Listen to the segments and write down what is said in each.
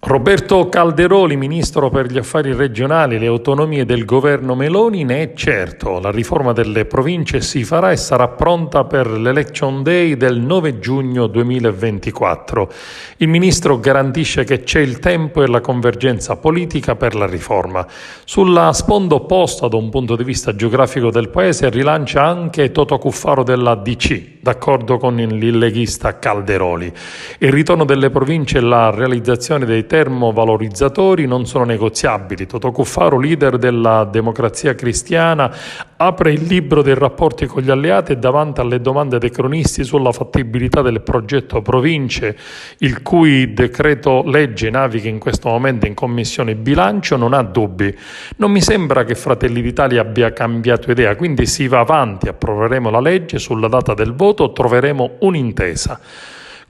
Roberto Calderoli, ministro per gli affari regionali e le autonomie del governo Meloni, ne è certo. La riforma delle province si farà e sarà pronta per l'Election Day del 9 giugno 2024. Il ministro garantisce che c'è il tempo e la convergenza politica per la riforma. Sulla sponda opposta, da un punto di vista geografico del paese, rilancia anche Toto Cuffaro della DC, d'accordo con il leghista Calderoli. Il ritorno delle province e la realizzazione dei termovalorizzatori non sono negoziabili. Toto Cuffaro, leader della Democrazia Cristiana, apre il libro dei rapporti con gli alleati e davanti alle domande dei cronisti sulla fattibilità del progetto Province, il cui decreto legge naviga in questo momento in Commissione Bilancio, non ha dubbi. Non mi sembra che Fratelli d'Italia abbia cambiato idea, quindi si va avanti, approveremo la legge, sulla data del voto troveremo un'intesa.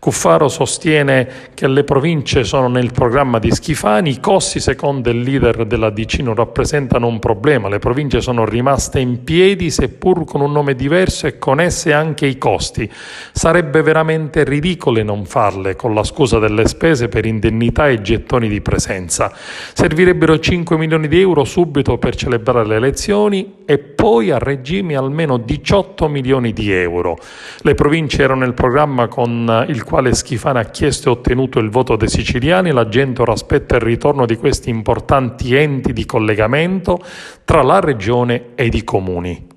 Cuffaro sostiene che le province sono nel programma di Schifani, i costi secondo il leader della DC non rappresentano un problema, le province sono rimaste in piedi seppur con un nome diverso e con esse anche i costi. Sarebbe veramente ridicolo non farle con la scusa delle spese per indennità e gettoni di presenza. Servirebbero 5 milioni di euro subito per celebrare le elezioni e poi a regime almeno 18 milioni di euro. Le province erano nel programma con il quale Schifani ha chiesto e ottenuto il voto dei siciliani. La gente ora aspetta il ritorno di questi importanti enti di collegamento tra la regione ed i comuni.